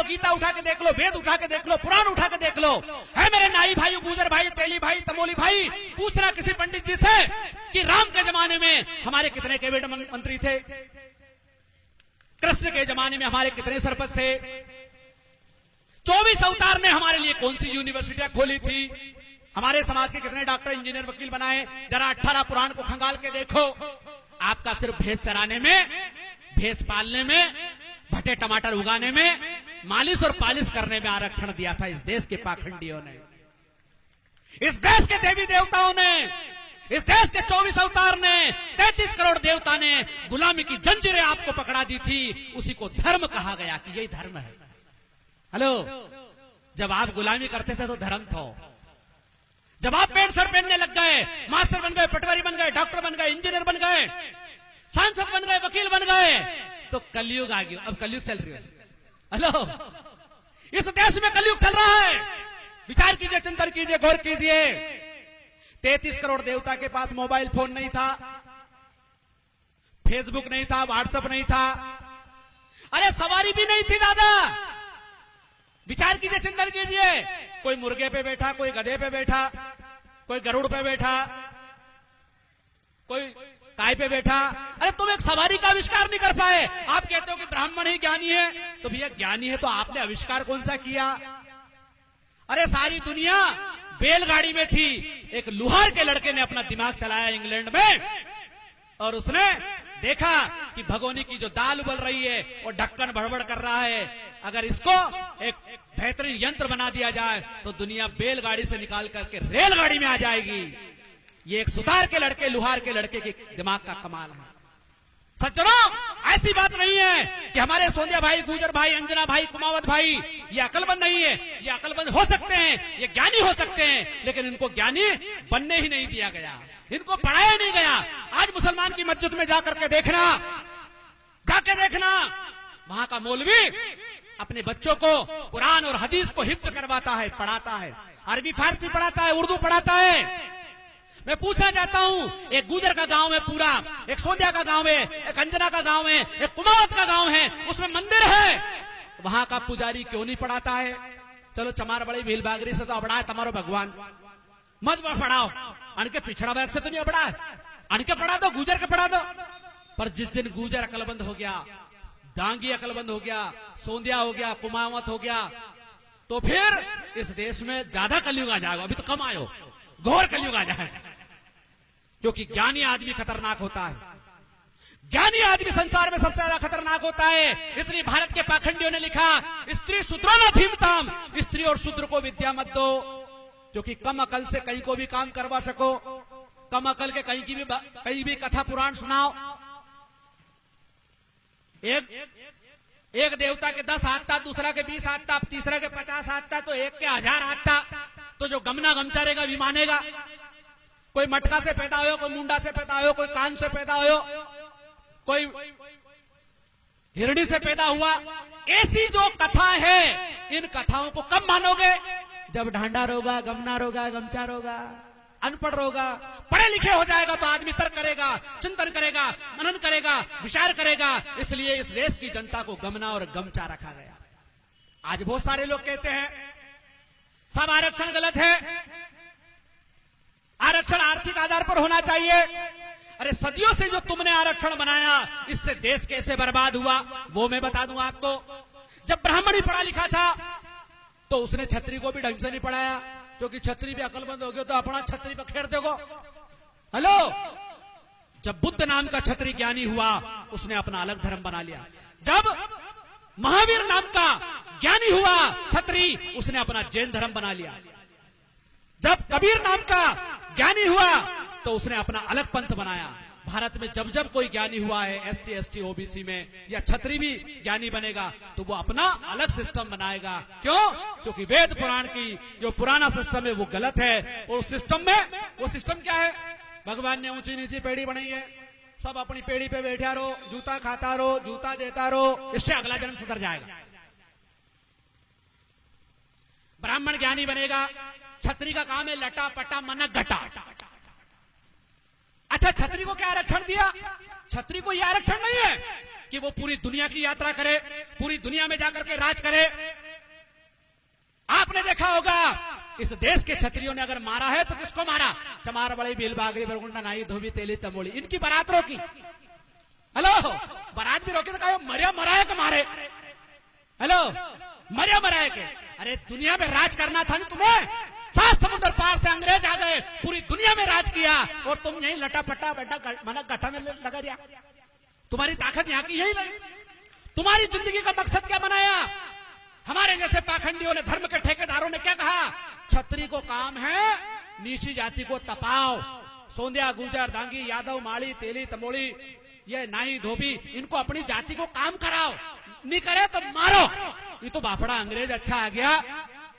गीता उठा के देख लो, वेद उठा के देख लो, पुराण उठा के देख लो। है मेरे नाई भाई, गुजर भाई, तेली भाई, तमोली भाई, पूछना किसी पंडित जी से कि राम के जमाने में हमारे कितने कैबिनेट मंत्री थे, कृष्ण के जमाने में हमारे कितने सरपंच थे, 24 अवतार ने हमारे लिए कौन सी यूनिवर्सिटियां खोली थी, हमारे समाज के कितने डॉक्टर, इंजीनियर, वकील बनाए। जरा 18 पुराण को खंगाल के देखो। आपका सिर्फ भैंस चराने में, भैंस पालने में, भटे टमाटर उगाने में, मालिश और पालिश करने में आरक्षण दिया था इस देश के पाखंडियों ने, इस देश के देवी देवताओं ने, इस देश के 24 अवतार ने, 33 करोड़ देवता ने गुलामी की जंजीरें आपको पकड़ा दी थी। उसी को धर्म कहा गया कि यही धर्म है। हेलो, जब आप गुलामी करते थे तो धर्म था। जब आप पैंट शर्ट पहनने लग गए, मास्टर बन गए, पटवारी बन गए, डॉक्टर बन गए, इंजीनियर बन गए, सांसद बन गए, वकील बन गए, तो कलयुग आ गया। अब कलयुग चल रही है। हेलो, इस देश में कलयुग चल रहा है। विचार कीजिए, चिंतन कीजिए, गौर कीजिए। 33 करोड़ देवता के पास मोबाइल फोन नहीं था, फेसबुक नहीं था, व्हाट्सएप नहीं था, अरे सवारी भी नहीं थी दादा। विचार कीजिए, चिंतन कीजिए। कोई मुर्गे पे बैठा, कोई गधे पे बैठा, कोई गरुड़ पे बैठा, कोई काय पे बैठा। अरे तुम एक सवारी का आविष्कार नहीं कर पाए। आप कहते हो कि ब्राह्मण ही ज्ञानी है, तो भैया ज्ञानी है तो आपने आविष्कार कौन सा किया? अरे सारी दुनिया बैलगाड़ी में थी। एक लुहार के लड़के ने अपना दिमाग चलाया इंग्लैंड में, और उसने देखा कि भगोनी की जो दाल उबल रही है और ढक्कन भड़बड़ कर रहा है, अगर इसको एक बेहतरीन यंत्र बना दिया जाए तो दुनिया बैलगाड़ी से निकाल करके रेलगाड़ी में आ जाएगी। ये एक सुतार के लड़के, लुहार के लड़के के दिमाग का कमाल है। सज्जनों, ऐसी बात नहीं है कि हमारे सोंदिया भाई, गुजर भाई, अंजना भाई, कुमावत भाई ये अकलमंद नहीं है। ये अकलमंद हो सकते हैं, ये ज्ञानी हो सकते हैं, लेकिन इनको ज्ञानी बनने ही नहीं दिया गया, इनको पढ़ाया नहीं गया। आज मुसलमान की मस्जिद में जाकर के देखना, जाके देखना, वहां का मौलवी अपने बच्चों को कुरान और हदीस को हिफ्ज करवाता है, पढ़ाता है, अरबी फारसी पढ़ाता है, उर्दू पढ़ाता है। मैं पूछना चाहता हूं, एक गुजर का गांव है पूरा, एक सोंदिया का गांव है, एक अंजना का गांव है, एक कुमावत का गांव है, उसमें मंदिर है, वहां का पुजारी क्यों नहीं पढ़ाता है? चलो चमार बड़ी भील बागरी से तो अबड़ा है तुम्हारो भगवान, मत पढ़ाओ, अनके पिछड़ा वर्ग से तो नहीं अबड़ा है, अनके पढ़ा दो, गुजर के पढ़ा दो। पर जिस दिन गुजर अकलबंद हो गया, डांगी अकलबंद हो गया, सोंदिया हो गया, कुमावत हो गया, तो फिर इस देश में ज्यादा कलयुग आ जाएगा। अभी तो कम आयो, घोर कलयुग आ जाएगा। क्योंकि ज्ञानी आदमी खतरनाक होता है, ज्ञानी आदमी संसार में सबसे ज्यादा खतरनाक होता है। इसलिए भारत के पाखंडियों ने लिखा, स्त्री शूद्रो न धीमताम, स्त्री और शूद्र को विद्या मत दो, क्योंकि कम अकल से कहीं को भी काम करवा सको, कम अकल के कहीं भी कथा पुराण सुनाओ। एक देवता के 10 हाथ था, दूसरा के 20 हाथ था, तीसरा के 50 हाथ था, तो एक के 1000 हाथ था। तो जो गमना गमचारेगा भी मानेगा। कोई मटका से पैदा हो, कोई मुंडा से पैदा हो, कोई कान से पैदा हो, कोई हिरणी से पैदा हुआ। ऐसी जो कथा है, इन कथाओं को कब मानोगे? जब ढांडा रोगा, गमना रोगा, गमचा रोगा, अनपढ़ रोगा। पढ़े लिखे हो जाएगा तो आदमी तर्क करेगा, चिंतन करेगा, मनन करेगा, विचार करेगा। इसलिए इस देश की जनता को गमना और गमचा रखा गया। आज बहुत सारे लोग कहते हैं सब आरक्षण गलत है, आरक्षण आर्थिक आधार पर होना चाहिए। अरे सदियों से जो तुमने आरक्षण बनाया, इससे देश कैसे बर्बाद हुआ वो मैं बता दूं आपको। जब ब्राह्मण ही पढ़ा लिखा था तो उसने छत्री को भी ढंग से नहीं पढ़ाया, क्योंकि छत्री भी अकलमंद हो गया तो अपना छत्री पर खेड़ दोगे। हेलो, जब बुद्ध नाम का छत्री ज्ञानी हुआ, उसने अपना अलग धर्म बना लिया। जब महावीर नाम का ज्ञानी हुआ छत्री, उसने अपना जैन धर्म बना लिया। जब कबीर नाम का ज्ञानी हुआ तो उसने अपना अलग पंथ बनाया। भारत में जब जब कोई ज्ञानी हुआ है, SC ST OBC में, या छत्री भी ज्ञानी बनेगा तो वो अपना अलग सिस्टम बनाएगा। क्यों? क्योंकि वेद पुराण की जो पुराना सिस्टम है वो गलत है। और उस सिस्टम में, वो सिस्टम क्या है? भगवान ने ऊंची नीची पेड़ी बनाई है, सब अपनी पेड़ी पे बैठा रहो, जूता खाता रहो, जूता देता रहो, इससे अगला जन्म सुधर जाएगा। ब्राह्मण ज्ञानी बनेगा, छत्री का काम है लटा पटा मनक घटा। अच्छा, छत्री को क्या आरक्षण दिया? छत्री को यह आरक्षण नहीं है कि वो पूरी दुनिया की यात्रा करे, पूरी दुनिया में जाकर के राज करे। आपने देखा होगा इस देश के क्षत्रियों ने अगर मारा है तो किसको मारा? चमार बड़ी भील बागरी बरगुंडा नाई धोबी तेली तमोली, इनकी बारात रोकी। हेलो, बारात भी रोके तो कहा मरिया मराए के मारे। हेलो, मरिया मराए के। अरे दुनिया में राज करना था ना तुम्हें, 7 समुद्र पार से अंग्रेज आ गए, पूरी दुनिया में राज किया और तुम यही लटा पटा बैठा मना गठा में लगा दिया। तुम्हारी ताकत यहाँ की यही लगी। तुम्हारी जिंदगी का मकसद क्या बनाया? हमारे जैसे पाखंडियों ने, धर्म के ठेकेदारों ने क्या कहा? छत्री को काम है नीची जाति को तपाओ, सोंदिया गुर्जर दांगी यादव माली तेली तमोली ये नाई धोबी इनको अपनी जाति को काम कराओ, नहीं करे तो मारो। ये तो बापड़ा अंग्रेज अच्छा आ गया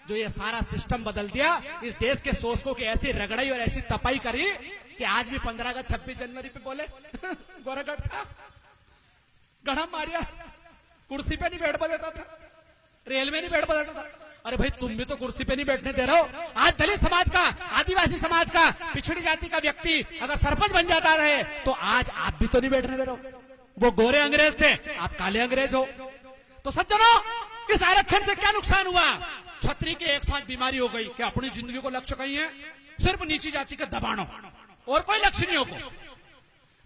जो ये सारा सिस्टम बदल दिया। इस देश के शोषकों की ऐसी रगड़ाई और ऐसी तपाई करी कि आज भी 15 अगस्त 26 जनवरी पे बोले गोरागढ़ था, गढ़ा मारिया, कुर्सी पे नहीं बैठ देता था, रेल में नहीं बैठ देता था। अरे भाई तुम भी तो कुर्सी पे नहीं बैठने दे रहे हो। आज दलित समाज का, आदिवासी समाज का, पिछड़ी जाति का व्यक्ति अगर सरपंच बन जाता रहे तो आज आप भी तो नहीं बैठने दे रहे हो। वो गोरे अंग्रेज थे, आप काले अंग्रेज हो। तो सज्जनों, इस आरक्षण से क्या नुकसान हुआ? छत्री के एक साथ बीमारी हो गई कि अपनी जिंदगी को लक्ष्य कहीं है सिर्फ नीची जाति का दबानो और कोई लक्ष्य नहीं हो।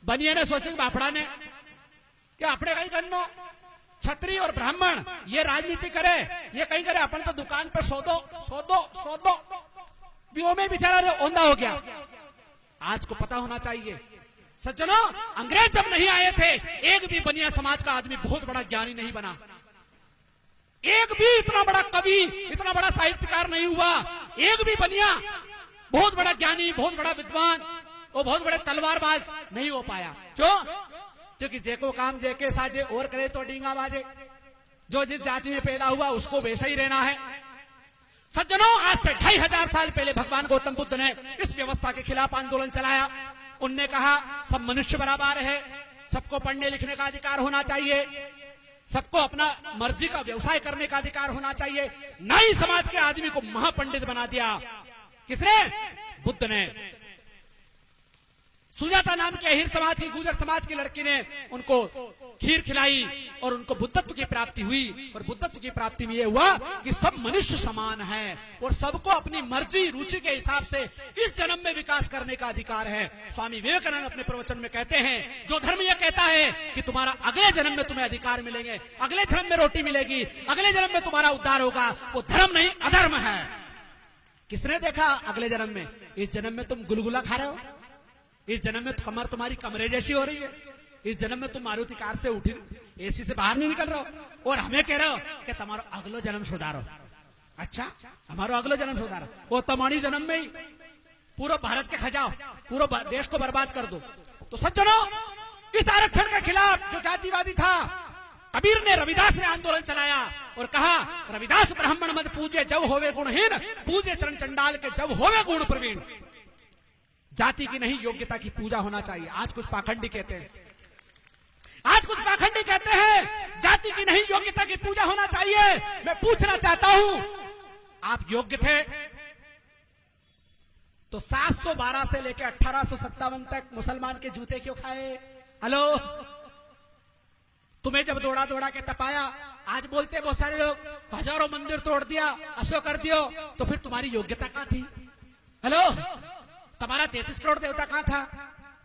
बनिए ने सोचे बापड़ा ने कि अपने कहीं करनो, छत्री और ब्राह्मण ये राजनीति करे, ये कहीं करे, अपन तो दुकान पे सौदो वो में बेचारा औंधा हो गया। आज को पता होना चाहिए सज्जनों, अंग्रेज जब नहीं आए थे एक भी बनिया समाज का आदमी बहुत बड़ा ज्ञानी नहीं बना, एक भी इतना बड़ा कवि, इतना बड़ा साहित्यकार नहीं हुआ, एक भी बनिया बहुत बड़ा ज्ञानी, बहुत बड़ा विद्वान और बहुत बड़े तलवारबाज नहीं हो पाया। क्यों? क्योंकि जेको काम जेके साजे और करे तो डींगा बाजे। जो जिस जाति में पैदा हुआ उसको वैसा ही रहना है। सज्जनों, आज से 2500 साल पहले भगवान गौतम बुद्ध ने इस व्यवस्था के खिलाफ आंदोलन चलाया। उनने कहा सब मनुष्य बराबर है, सबको पढ़ने लिखने का अधिकार होना चाहिए, सबको अपना मर्जी का व्यवसाय करने का अधिकार होना चाहिए। नाई समाज के आदमी को महापंडित बना दिया। किसने? बुद्ध ने। सुजाता नाम के अहीर समाज की, गुर्जर समाज की लड़की ने उनको खीर खिलाई और उनको बुद्धत्व की प्राप्ति हुई। और बुद्धत्व की प्राप्ति में यह हुआ कि सब मनुष्य समान है और सबको अपनी मर्जी रुचि के हिसाब से इस जन्म में विकास करने का अधिकार है। स्वामी विवेकानंद अपने प्रवचन में कहते हैं, जो धर्म यह कहता है कि तुम्हारा अगले जन्म में तुम्हें अधिकार मिलेंगे, अगले जन्म में रोटी मिलेगी, अगले जन्म में तुम्हारा उद्धार होगा, वो धर्म नहीं अधर्म है। किसने देखा अगले जन्म में? इस जन्म में तुम गुलगुला खा रहे हो, इस जन्म में कमर तुम्हारी कमरे जैसी हो रही है, इस जन्म में तुम मारुति कार से उठी एसी से बाहर नहीं निकल रहे हो और हमें कह रहे हो कि तुम्हारा अगलो जन्म सुधारो। अच्छा, हमारा अगलो जन्म सुधारो, वो तुम्हारी जन्म में ही पूरा भारत के खजाओ, पूरा देश को बर्बाद कर दो। तो सज्जनों, इस आरक्षण के खिलाफ जो जातिवादी था कबीर ने, रविदास ने आंदोलन चलाया और कहा, रविदास ब्राह्मण मत पूजे जब होवे गुणहीन, पूजे चरण चंडाल के जब होवे गुण प्रवीण। जाति की नहीं योग्यता की पूजा होना चाहिए। आज कुछ पाखंडी कहते हैं, जाति की नहीं योग्यता की पूजा होना चाहिए। मैं पूछना चाहता हूं, आप योग्य थे तो 712 से लेकर 1857 तक मुसलमान के जूते क्यों खाए? हेलो, तुम्हें जब दौड़ा दौड़ा के तपाया, आज बोलते बहुत सारे लोग हजारों मंदिर तोड़ दिया, असो कर दियो, तो फिर तुम्हारी योग्यता कहां थी? हेलो, तुम्हारा 33 करोड़ देवता कहां था?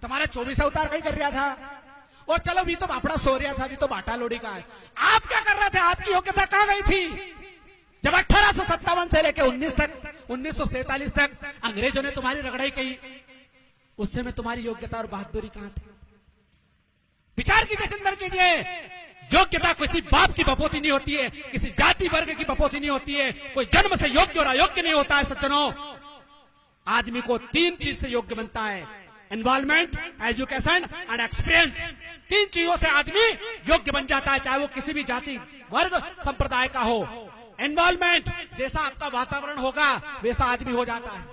तुम्हारा 24 अवतार कहीं कर रहा था? और चलो भी तो बापड़ा सो रहा था, भी तो बाटा लोड़ी का है। आप क्या कर रहे थे? आपकी योग्यता कहां गई थी? जब 1857 से लेकर 1947 तक अंग्रेजों ने तुम्हारी रगड़ाई की, उस समय तुम्हारी योग्यता और बहादुरी कहां थी? विचार कीजिए, चिंतन कीजिए। योग्यता किसी बाप की बपोती नहीं होती है, किसी जाति वर्ग की बपोती नहीं होती है, कोई जन्म से योग्य और अयोग्य नहीं होता है। सज्जनों, आदमी को 3 चीज से योग्य बनता है, एनवायरमेंट, एजुकेशन एंड एक्सपीरियंस। 3 चीजों से आदमी योग्य बन जाता है, चाहे वो किसी भी जाति वर्ग संप्रदाय का हो। एनवायरमेंट, जैसा आपका वातावरण होगा वैसा आदमी हो जाता है,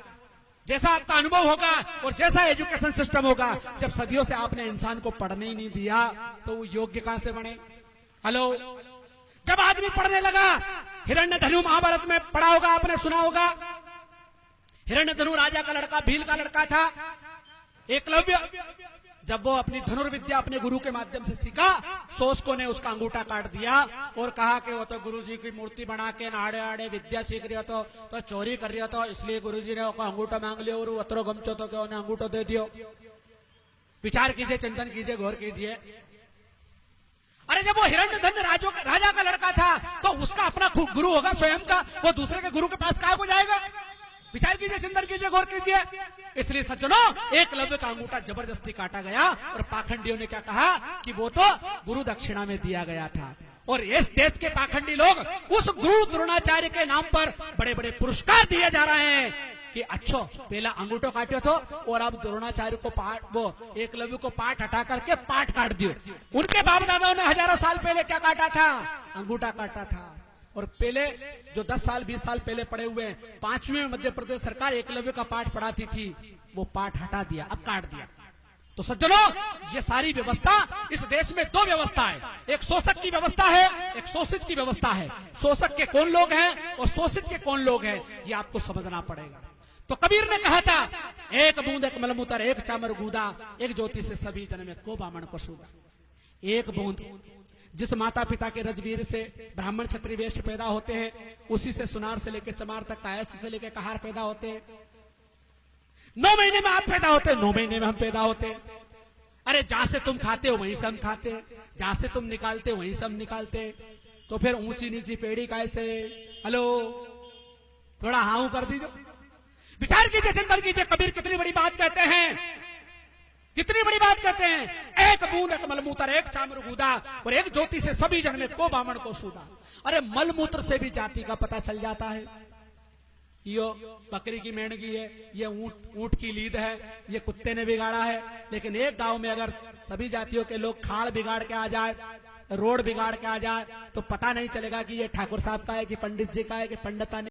जैसा आपका अनुभव होगा और जैसा एजुकेशन सिस्टम होगा। जब सदियों से आपने इंसान को पढ़ने ही नहीं दिया तो वो योग्य कहां से बने? हेलो, जब आदमी पढ़ने लगा, हिरण्यधनु महाभारत में पढ़ा होगा आपने, सुना होगा, हिरण्यधनु राजा का लड़का, भील का लड़का था, एकलव्य। जब वो अपनी धनुर्विद्या अपने गुरु के माध्यम से सीखा, शोषकों ने उसका अंगूठा काट दिया और कहा कि वो तो गुरुजी की मूर्ति बना के नाड़े आड़े विद्या सीख रही हो तो चोरी कर रही हो, तो इसलिए गुरुजी ने उसका अंगूठा मांग लिया और अतरो गमचो तो क्या उन्हें अंगूठा दे दियो। विचार कीजिए, चिंतन कीजिए, गौर कीजिए। अरे जब वो हिरण्यधन राजा का लड़का था तो उसका अपना गुरु होगा स्वयं का, वो दूसरे के गुरु के पास कहाँ को जाएगा? विचार कीजिए, चिंतन कीजिए, गौर कीजिए। इसलिए सज्जनों, एकलव्य का अंगूठा जबरदस्ती काटा गया और पाखंडियों ने क्या कहा कि वो तो गुरु दक्षिणा में दिया गया था। और इस देश के पाखंडी लोग उस गुरु द्रोणाचार्य के नाम पर बड़े बड़े पुरस्कार दिए जा रहे हैं कि अच्छो पहला अंगूठो काटो तो और अब द्रोणाचार्य को वो एकलव्य को पाठ हटा करके पाठ काट दियो। उनके बाप दादाओं ने हजारों साल पहले क्या काटा था? अंगूठा काटा था। और पहले जो 10 साल 20 साल पहले पढ़े हुए हैं, 5वीं में मध्य प्रदेश सरकार एकलव्य का पाठ पढ़ाती थी, वो पाठ हटा दिया, अब काट दिया। तो सज्जनों, ये सारी व्यवस्था, इस देश में 2 व्यवस्था है, एक शोषक की व्यवस्था है, एक शोषित की व्यवस्था है। शोषक के कौन लोग हैं और शोषित के कौन लोग हैं, ये आपको समझना पड़ेगा। तो कबीर ने कहा था, एक बूंद एक मलमूत्र एक चामर गूदा, एक ज्योति से सभी जन में को बामण को सूदा। एक बूंद, जिस माता पिता के रजवीर से ब्राह्मण क्षत्रिय वैश्य पैदा होते हैं, उसी से सुनार से लेकर चमार तक, कायस्थ से लेकर कहार पैदा होते हैं। 9 महीने में आप पैदा होते हैं, 9 महीने में हम पैदा होते हैं। अरे जहां से तुम खाते हो वहीं से हम खाते हैं, जहां से तुम निकालते हो वहीं से हम निकालते हैं। तो फिर ऊंची नीची पेड़ी कैसे? हेलो, थोड़ा हाउ कर दीजिए, विचार कीजिए, चिंतन कीजिए। कबीर कितनी बड़ी बात कहते हैं, कितनी बड़ी बात कहते हैं। एक बूंद एक मलमूत्र एक चामर गूदा और एक ज्योति से सभी जन में को बामण को सूदा। अरे मलमूत्र से भी जाति का पता चल जाता है। यो बकरी की मेंढगी है, ये ऊंट की लीद है, ये कुत्ते ने बिगाड़ा है। लेकिन एक गांव में अगर सभी जातियों के लोग खाड़ बिगाड़ के आ जाए, रोड बिगाड़ के आ जाए, तो पता नहीं चलेगा कि ये ठाकुर साहब का है कि पंडित जी का है कि पंडिता ने